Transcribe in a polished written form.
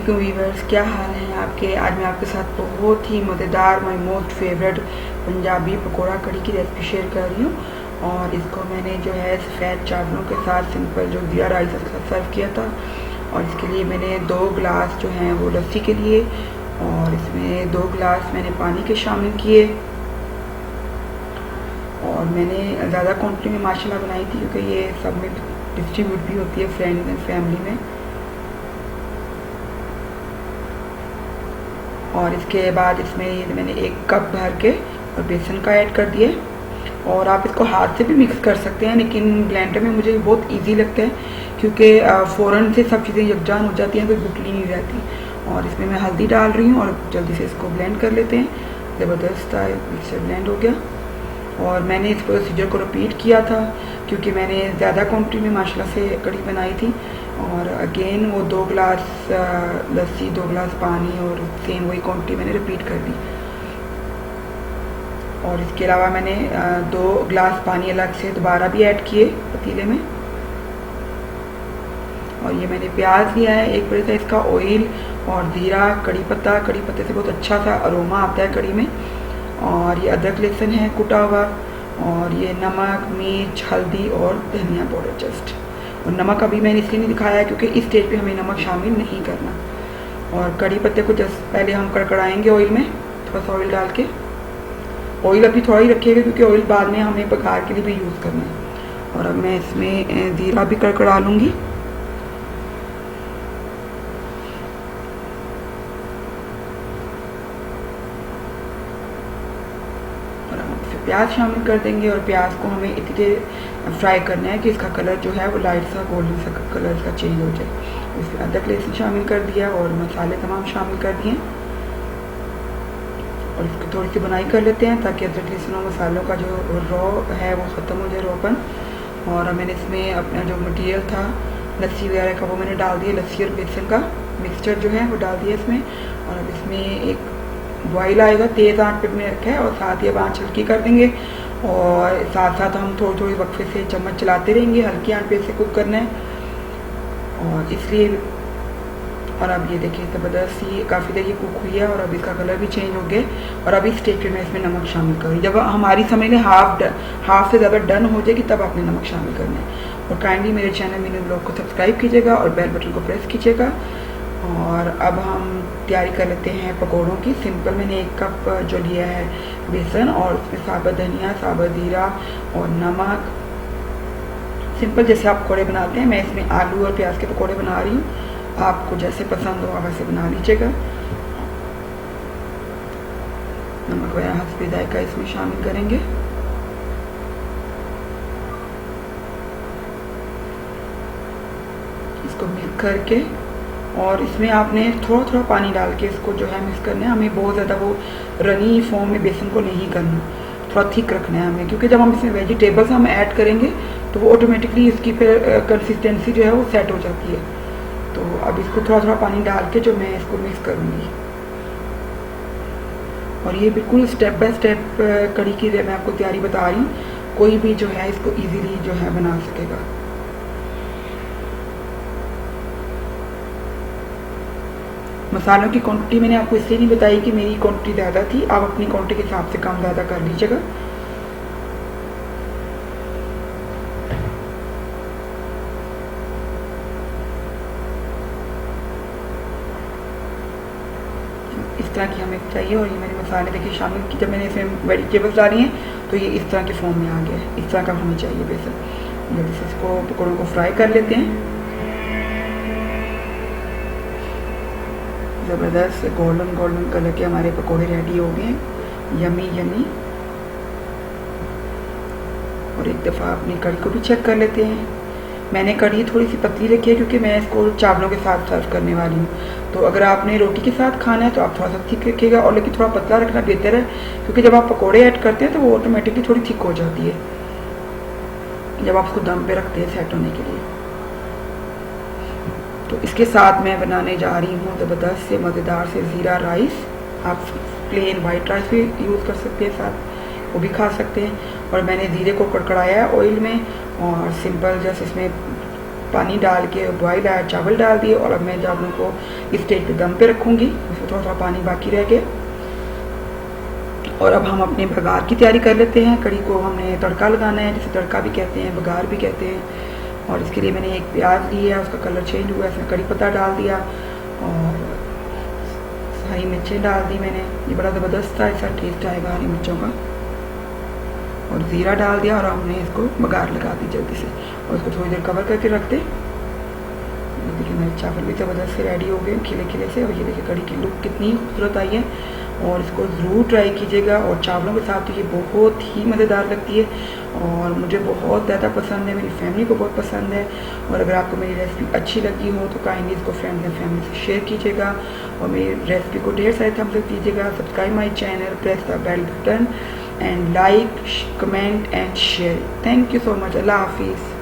अस्सलामुअलैकुम वीवर्स, क्या हाल हैं आपके। आज मैं आपके साथ बहुत ही मज़ेदार my most favourite Punjabi pakora कड़ी की रेसिपी शेयर कर रही हूँ। और इसको मैंने जो है सफ़ेद चावलों के साथ सिंपल जो ज़ीरा राइस के साथ सर्व किया था। और इसके लिए मैंने 2 गिलास जो हैं वो लस्सी के लिए, और इसमें 2 गिलास मैंने पानी के शामिल किए। और मैंने ज़्यादा क्वान्टिटी में माशाल्लाह बनाई थी क्योंकि ये सब में डिस्ट्रीब्यूट भी होती है फ्रेंड्स एंड फैमिली में। और इसके बाद इसमें मैंने 1 कप भर के और बेसन का ऐड कर दिया। और आप इसको हाथ से भी मिक्स कर सकते हैं, लेकिन ब्लेंडर में मुझे बहुत इजी लगता है क्योंकि फ़ौरन से सब चीज़ें यकजान हो जाती हैं, कोई गुठली नहीं रहती। और इसमें मैं हल्दी डाल रही हूँ और जल्दी से इसको ब्लेंड कर लेते हैं। ज़बरदस्त मिक्सचर ब्लेंड हो गया। और मैंने इस प्रोसीजर को रिपीट किया था क्योंकि मैंने ज़्यादा क्वान्टिटी में माशाल्लाह से कड़ी बनाई थी। और अगेन वो 2 गिलास लस्सी, 2 गिलास पानी और सेम वही क्वान्टिटी मैंने रिपीट कर दी। और इसके अलावा मैंने 2 गिलास पानी अलग से दोबारा भी ऐड किए पतीले में। और ये मैंने प्याज लिया है 1 बड़े साइज़ का, ऑयल और ज़ीरा, कड़ी पत्ते से बहुत अच्छा सा अरोमा आता है कड़ी में। और ये अदरक लहसुन है कुटा हुआ। और ये नमक, मिर्च, हल्दी और धनिया पाउडर जस्ट। और नमक अभी मैंने इसलिए नहीं दिखाया है क्योंकि इस स्टेज पे हमें नमक शामिल नहीं करना। और कड़ी पत्ते को जस्ट पहले हम कड़कड़ाएंगे ऑयल में, थोड़ा सा ऑयल डाल के। ऑयल अभी थोड़ा ही रखिएगा क्योंकि ऑयल बाद में हमें बघार के लिए भी यूज़ करना है। और अब मैं इसमें ज़ीरा भी कड़कड़ा लूँगी। प्याज शामिल कर देंगे और प्याज को हमें इतनी देर फ्राई करना है कि इसका कलर जो है वो लाइट सा गोल्डन सा कलर का चेंज हो जाए। इसमें अदरक लहसुन शामिल कर दिया और मसाले तमाम शामिल कर दिए। और इसकी थोड़ी सी बनाई कर लेते हैं ताकि अदरक लहसुन और मसालों का जो रॉ है वो ख़त्म हो जाए, रॉपन। और मैंने इसमें अपना जो मटीरियल था लस्सी वगैरह का वो मैंने डाल दिया, लस्सी और बेसन का मिक्सचर जो है वो डाल दिया इसमें। और अब इसमें एक बॉयल आएगा, तेज़ आंच पे मैंने रखा है। और साथ ही अब आंच हल्की कर देंगे और साथ साथ हम थोड़ी वक्फे से चम्मच चलाते रहेंगे। हल्की आंच पे इसे कुक करना है और इसलिए। और अब ये देखिए ज़बरदस्त ही काफ़ी देर ये कुक हुई है और अब इसका कलर भी चेंज हो गया। और अभी स्टेज पे मैं इसमें नमक शामिल करूँ। जब हमारी समझ लें हाफ से ज़्यादा डन हो जाएगी तब आपने नमक शामिल करना है। और काइंडली मेरे चैनल मेरे ब्लॉग को सब्सक्राइब कीजिएगा और बेल बटन को प्रेस कीजिएगा। और अब हम तैयारी कर लेते हैं पकोड़ों की। सिंपल मैंने 1 कप जो लिया है बेसन और उसमें साबुत धनिया, साबुत ज़ीरा और नमक, सिंपल जैसे आप पकोड़े बनाते हैं। मैं इसमें आलू और प्याज के पकोड़े बना रही हूँ, आपको जैसे पसंद हो आप वैसे बना लीजिएगा। नमक वगैरह हस्बे जायका इसमें शामिल करेंगे। इसको मिक्स करके और इसमें आपने थोड़ा पानी डाल के इसको जो है मिक्स करना है। हमें बहुत ज़्यादा वो रनी फॉर्म में बेसन को नहीं करना, थोड़ा थिक रखना है हमें, क्योंकि जब हम इसमें वेजिटेबल्स हम ऐड करेंगे तो वो ऑटोमेटिकली इसकी फिर कंसिस्टेंसी जो है वो सेट हो जाती है। तो अब इसको थोड़ा पानी डाल के जो मैं इसको मिक्स करूँगी। और ये बिल्कुल स्टेप बाय स्टेप कड़ी की मैं आपको तैयारी बता रही हूँ, कोई भी जो है इसको ईजीली जो है बना सकेगा। मसालों की क्वांटिटी मैंने आपको इसलिए नहीं बताई कि मेरी क्वांटिटी ज़्यादा थी, आप अपनी क्वांटिटी के हिसाब से कम ज़्यादा कर लीजिएगा। इस तरह की हमें चाहिए। और ये मैंने मसाले देखिए शामिल की, जब मैंने इसमें वेजिटेबल्स डाली हैं तो ये इस तरह के फॉर्म में आ गया है। इस तरह का हमें चाहिए बेसन। जल्दी से इसको पकौड़ों को फ्राई कर लेते हैं। ज़बरदस्त गोल्डन कलर के हमारे पकोड़े रेडी हो गए, यमी। और एक दफ़ा अपनी कड़ी को भी चेक कर लेते हैं। मैंने कड़ी थोड़ी सी पतली रखी है क्योंकि मैं इसको चावलों के साथ सर्व करने वाली हूँ। तो अगर आपने रोटी के साथ खाना है तो आप थोड़ा सा थिक रखिएगा, और लेकिन थोड़ा पतला रखना बेहतर है क्योंकि जब आप पकोड़े ऐड करते हैं तो वो ऑटोमेटिकली थोड़ी थिक हो जाती है जब आप उसको दम पे रखते हैं सेट होने के लिए। तो इसके साथ मैं बनाने जा रही हूँ ज़बरदस्त से मज़ेदार से ज़ीरा राइस। आप प्लेन वाइट राइस भी यूज़ कर सकते हैं, साथ वो भी खा सकते हैं। और मैंने ज़ीरे को कड़कड़ाया है ऑयल में और सिंपल जस्ट इसमें पानी डाल के बॉयल आया चावल डाल दिए और अब मैं चावलों को इस स्टेज पे दम पे रखूँगी। उसमें थोड़ा सा पानी बाकी रह गया। और अब हम अपने बघार की तैयारी कर लेते हैं। कड़ी को हमने तड़का लगाना है, जिसे तड़का भी कहते हैं, बघार भी कहते हैं। और इसके लिए मैंने एक प्याज लिया, उसका कलर चेंज हुआ, इसमें कड़ी पत्ता डाल दिया और हरी मिर्चें डाल दी मैंने। ये बड़ा ज़बरदस्त था, ऐसा टेस्ट आएगा हरी मिर्चों का। और ज़ीरा डाल दिया और हमने इसको बघार लगा दी जल्दी से और इसको थोड़ी देर कवर करके रख दे। देखिए मेरे चावल भी ज़बरदस्त से रेडी हो गए खिले खिले से। और ये देखिए कड़ी की लुक कितनी खूबसूरत आई है और इसको ज़रूर ट्राई कीजिएगा। और चावलों के साथ तो ये बहुत ही मज़ेदार लगती है और मुझे बहुत ज़्यादा पसंद है, मेरी फैमिली को बहुत पसंद है। और अगर आपको मेरी रेसिपी अच्छी लगी हो तो काइंडली इसको फ्रेंड्स एंड फैमिली से शेयर कीजिएगा और मेरी रेसिपी को ढेर सारे थम्स अप दीजिएगा। Subscribe my channel, press the bell button and like, comment and share. Thank you so much. अल्लाह हाफिज़।